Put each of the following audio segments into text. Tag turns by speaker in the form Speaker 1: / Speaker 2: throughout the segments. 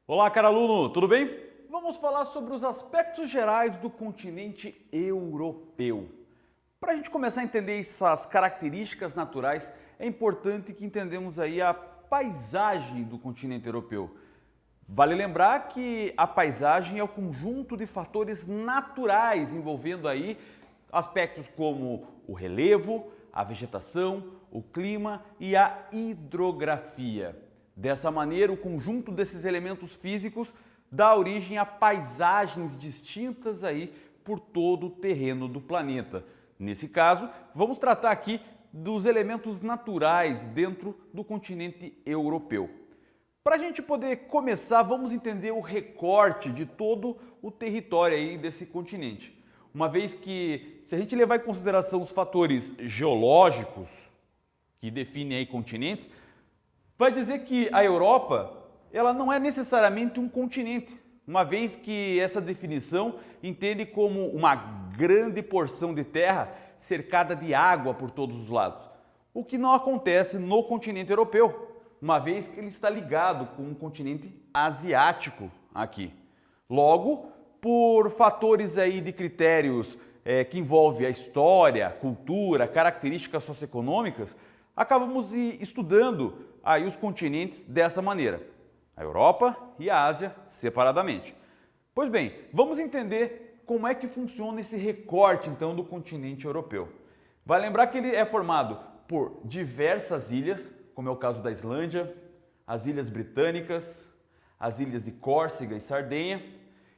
Speaker 1: Olá, caro aluno, tudo bem? Vamos falar sobre os aspectos gerais do continente europeu. Para a gente começar a entender essas características naturais, é importante que entendamos aí a paisagem do continente europeu. Vale lembrar que a paisagem é o conjunto de fatores naturais envolvendo aí aspectos como o relevo, a vegetação, o clima e a hidrografia. Dessa maneira, o conjunto desses elementos físicos dá origem a paisagens distintas aí por todo o terreno do planeta. Nesse caso, vamos tratar aqui dos elementos naturais dentro do continente europeu. Para a gente poder começar, vamos entender o recorte de todo o território aí desse continente. Uma vez que, se a gente levar em consideração os fatores geológicos que definem aí continentes, vai dizer que a Europa, ela não é necessariamente um continente, uma vez que essa definição entende como uma grande porção de terra cercada de água por todos os lados, o que não acontece no continente europeu, uma vez que ele está ligado com um continente asiático aqui. Logo, por fatores aí de critérios que envolvem a história, cultura, características socioeconômicas, acabamos estudando aí os continentes dessa maneira, a Europa e a Ásia separadamente. Pois bem, vamos entender como é que funciona esse recorte então do continente europeu. Vai lembrar que ele é formado por diversas ilhas, como é o caso da Islândia, as Ilhas Britânicas, as ilhas de Córcega e Sardenha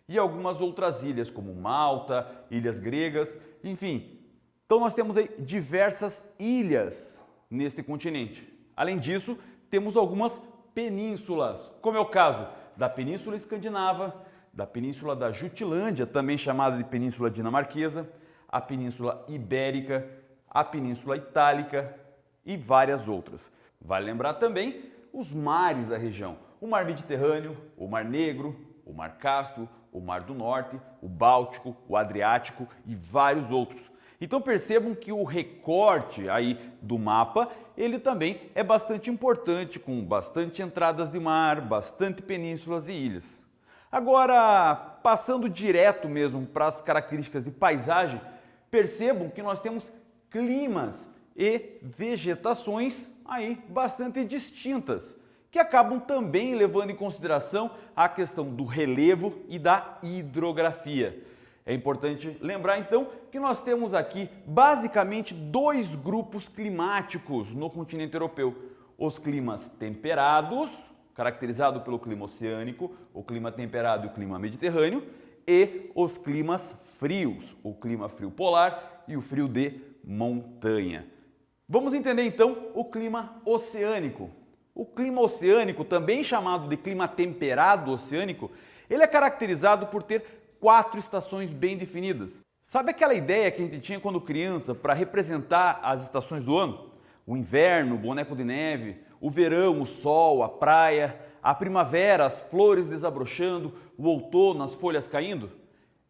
Speaker 1: e algumas outras ilhas como Malta, ilhas gregas, enfim. Então nós temos aí diversas ilhas neste continente. Além disso, temos algumas penínsulas, como é o caso da Península Escandinava, da Península da Jutlândia, também chamada de Península Dinamarquesa, a Península Ibérica, a Península Itálica e várias outras. Vale lembrar também os mares da região, o Mar Mediterrâneo, o Mar Negro, o Mar Cáspio, o Mar do Norte, o Báltico, o Adriático e vários outros. Então percebam que o recorte aí do mapa, ele também é bastante importante, com bastante entradas de mar, bastante penínsulas e ilhas. Agora, passando direto mesmo para as características de paisagem, percebam que nós temos climas e vegetações aí bastante distintas, que acabam também levando em consideração a questão do relevo e da hidrografia. É importante lembrar então que nós temos aqui basicamente dois grupos climáticos no continente europeu. Os climas temperados, caracterizado pelo clima oceânico, o clima temperado e o clima mediterrâneo, e os climas frios, o clima frio polar e o frio de montanha. Vamos entender então o clima oceânico. O clima oceânico, também chamado de clima temperado oceânico, ele é caracterizado por ter 4 estações bem definidas. Sabe aquela ideia que a gente tinha quando criança para representar as estações do ano? O inverno, o boneco de neve, o verão, o sol, a praia, a primavera, as flores desabrochando, o outono, as folhas caindo?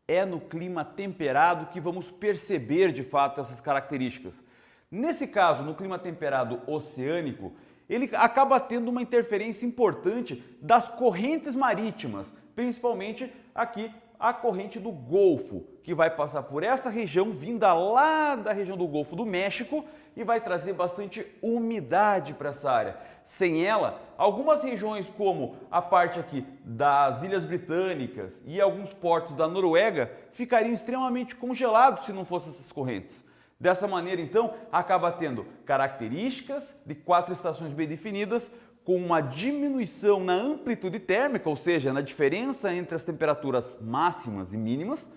Speaker 1: É no clima temperado que vamos perceber de fato essas características. Nesse caso, no clima temperado oceânico, ele acaba tendo uma interferência importante das correntes marítimas, principalmente aqui a corrente do Golfo, que vai passar por essa região, vinda lá da região do Golfo do México e vai trazer bastante umidade para essa área. Sem ela, algumas regiões como a parte aqui das Ilhas Britânicas e alguns portos da Noruega ficariam extremamente congelados se não fossem essas correntes. Dessa maneira, então, acaba tendo características de 4 estações bem definidas, com uma diminuição na amplitude térmica, ou seja, na diferença entre as temperaturas máximas e mínimas,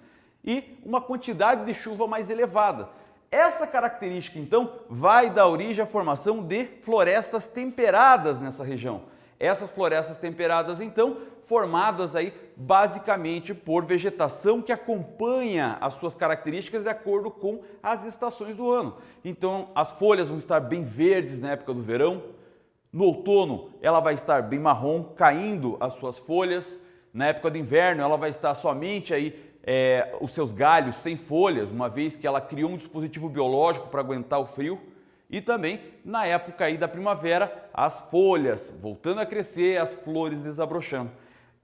Speaker 1: e uma quantidade de chuva mais elevada. Essa característica, então, vai dar origem à formação de florestas temperadas nessa região. Essas florestas temperadas, então, formadas aí basicamente por vegetação que acompanha as suas características de acordo com as estações do ano. Então, as folhas vão estar bem verdes na época do verão, No outono, ela vai estar bem marrom, caindo as suas folhas. Na época do inverno, ela vai estar somente aí os seus galhos sem folhas, uma vez que ela criou um dispositivo biológico para aguentar o frio. E também na época aí da primavera, as folhas voltando a crescer, as flores desabrochando.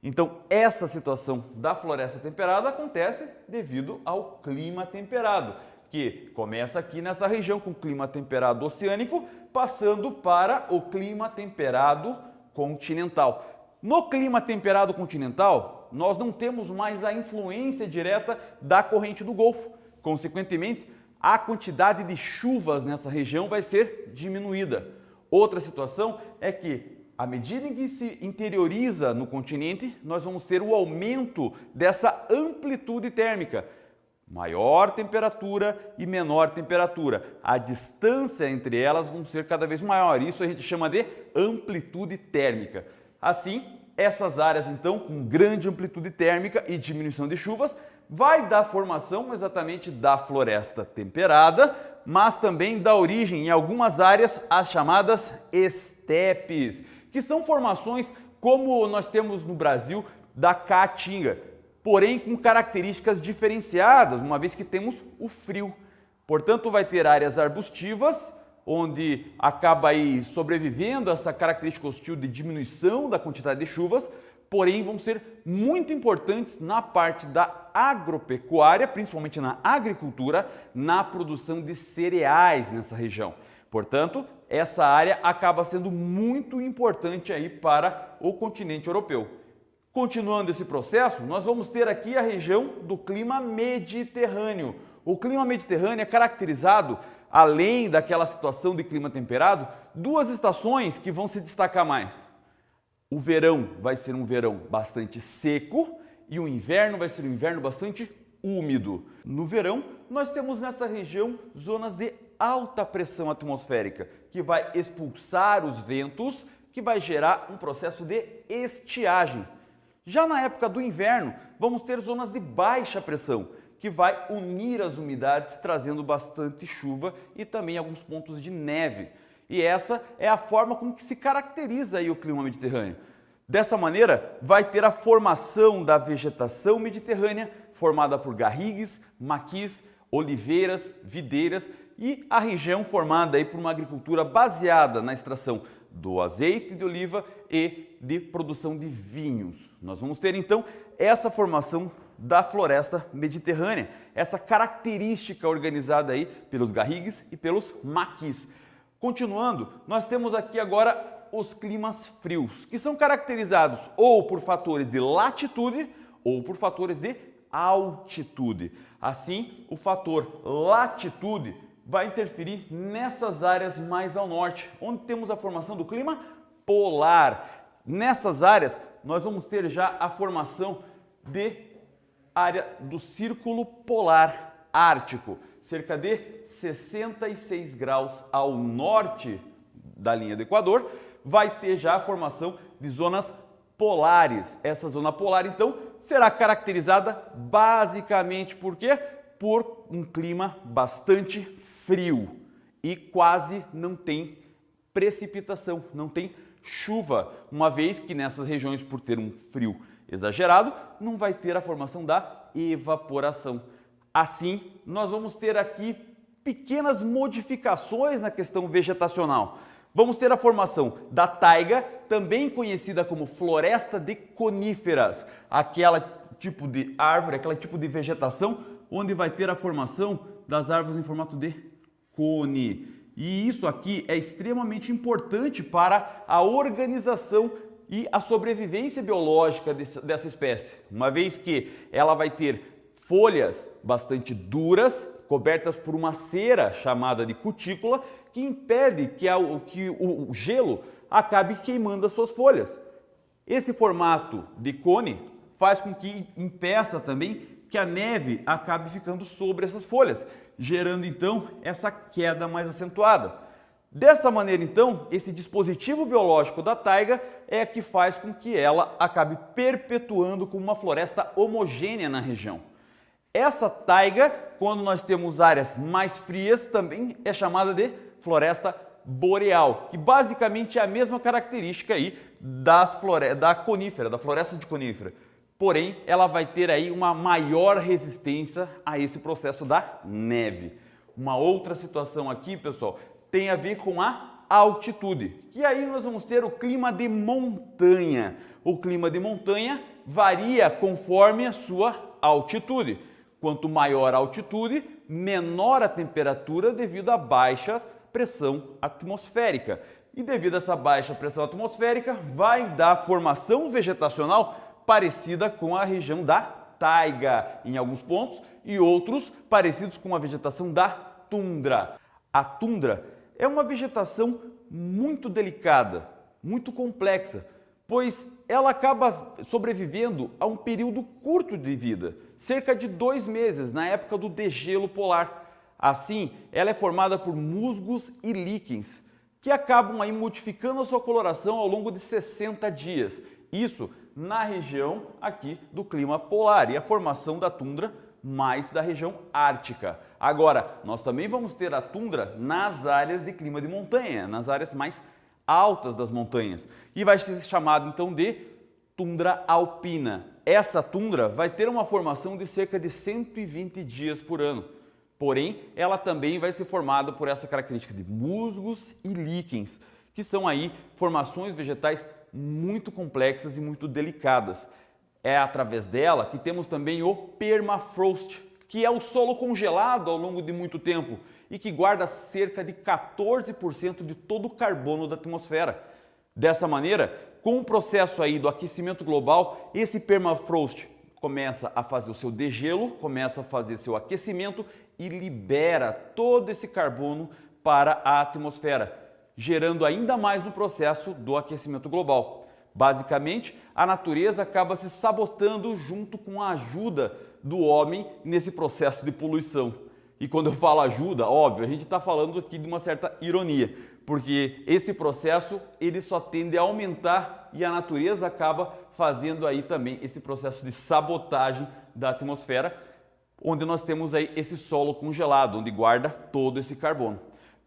Speaker 1: Então essa situação da floresta temperada acontece devido ao clima temperado, que começa aqui nessa região com o clima temperado oceânico, passando para o clima temperado continental. No clima temperado continental, nós não temos mais a influência direta da corrente do Golfo. Consequentemente, a quantidade de chuvas nessa região vai ser diminuída. Outra situação é que, à medida em que se interioriza no continente, nós vamos ter o aumento dessa amplitude térmica. Maior temperatura e menor temperatura. A distância entre elas vão ser cada vez maior. Isso a gente chama de amplitude térmica. Assim, essas áreas então com grande amplitude térmica e diminuição de chuvas vai dar formação exatamente da floresta temperada, mas também dá origem em algumas áreas às chamadas estepes, que são formações como nós temos no Brasil da caatinga, porém com características diferenciadas, uma vez que temos o frio. Portanto, vai ter áreas arbustivas, onde acaba aí sobrevivendo essa característica hostil de diminuição da quantidade de chuvas, porém vão ser muito importantes na parte da agropecuária, principalmente na agricultura, na produção de cereais nessa região. Portanto, essa área acaba sendo muito importante aí para o continente europeu. Continuando esse processo, nós vamos ter aqui a região do clima mediterrâneo. O clima mediterrâneo é caracterizado, além daquela situação de clima temperado, duas estações que vão se destacar mais. O verão vai ser um verão bastante seco e o inverno vai ser um inverno bastante úmido. No verão, nós temos nessa região zonas de alta pressão atmosférica, que vai expulsar os ventos, que vai gerar um processo de estiagem. Já na época do inverno, vamos ter zonas de baixa pressão, que vai unir as umidades, trazendo bastante chuva e também alguns pontos de neve. E essa é a forma como que se caracteriza aí o clima mediterrâneo. Dessa maneira, vai ter a formação da vegetação mediterrânea, formada por garrigues, maquis, oliveiras, videiras e a região formada aí por uma agricultura baseada na extração do azeite de oliva e de produção de vinhos. Nós vamos ter então essa formação da floresta mediterrânea, essa característica organizada aí pelos garrigues e pelos maquis. Continuando, nós temos aqui agora os climas frios, que são caracterizados ou por fatores de latitude ou por fatores de altitude. Assim, o fator latitude vai interferir nessas áreas mais ao norte, onde temos a formação do clima polar. Nessas áreas, nós vamos ter já a formação de área do Círculo Polar Ártico, cerca de 66 graus ao norte da linha do Equador, vai ter já a formação de zonas polares. Essa zona polar, então, será caracterizada basicamente por quê? Por um clima bastante frio e quase não tem precipitação, não tem chuva, uma vez que nessas regiões, por ter um frio exagerado, não vai ter a formação da evaporação. Assim, nós vamos ter aqui pequenas modificações na questão vegetacional. Vamos ter a formação da taiga, também conhecida como floresta de coníferas, aquele tipo de árvore, aquele tipo de vegetação, onde vai ter a formação das árvores em formato de cone. E isso aqui é extremamente importante para a organização e a sobrevivência biológica dessa espécie, uma vez que ela vai ter folhas bastante duras, cobertas por uma cera chamada de cutícula, que impede que o gelo acabe queimando as suas folhas. Esse formato de cone faz com que impeça também que a neve acabe ficando sobre essas folhas, gerando então essa queda mais acentuada. Dessa maneira, então, esse dispositivo biológico da taiga é que faz com que ela acabe perpetuando como uma floresta homogênea na região. Essa taiga, quando nós temos áreas mais frias, também é chamada de floresta boreal, que basicamente é a mesma característica aí da floresta de conífera. Porém, ela vai ter aí uma maior resistência a esse processo da neve. Uma outra situação aqui, pessoal, tem a ver com a altitude. E aí nós vamos ter o clima de montanha. O clima de montanha varia conforme a sua altitude. Quanto maior a altitude, menor a temperatura devido à baixa pressão atmosférica. E devido a essa baixa pressão atmosférica, vai dar formação vegetacional parecida com a região da taiga em alguns pontos e outros parecidos com a vegetação da tundra. A tundra é uma vegetação muito delicada, muito complexa, pois ela acaba sobrevivendo a um período curto de vida, cerca de 2 meses, na época do degelo polar. Assim, ela é formada por musgos e líquens, que acabam aí modificando a sua coloração ao longo de 60 dias. Isso na região aqui do clima polar e a formação da tundra mais da região ártica. Agora, nós também vamos ter a tundra nas áreas de clima de montanha, nas áreas mais altas das montanhas. E vai ser chamado então de tundra alpina. Essa tundra vai ter uma formação de cerca de 120 dias por ano. Porém, ela também vai ser formada por essa característica de musgos e líquens, que são aí formações vegetais muito complexas e muito delicadas. É através dela que temos também o permafrost, que é o solo congelado ao longo de muito tempo e que guarda cerca de 14% de todo o carbono da atmosfera. Dessa maneira, com o processo aí do aquecimento global, esse permafrost começa a fazer o seu degelo, começa a fazer seu aquecimento e libera todo esse carbono para a atmosfera, gerando ainda mais no processo do aquecimento global. Basicamente, a natureza acaba se sabotando junto com a ajuda do homem nesse processo de poluição. E quando eu falo ajuda, óbvio, a gente está falando aqui de uma certa ironia, porque esse processo ele só tende a aumentar e a natureza acaba fazendo aí também esse processo de sabotagem da atmosfera, onde nós temos aí esse solo congelado, onde guarda todo esse carbono.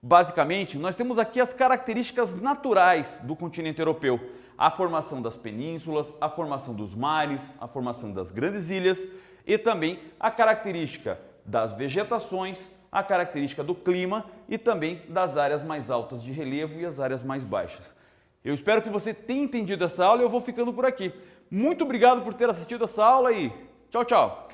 Speaker 1: Basicamente, nós temos aqui as características naturais do continente europeu. A formação das penínsulas, a formação dos mares, a formação das grandes ilhas e também a característica das vegetações, a característica do clima e também das áreas mais altas de relevo e as áreas mais baixas. Eu espero que você tenha entendido essa aula e eu vou ficando por aqui. Muito obrigado por ter assistido essa aula e tchau, tchau!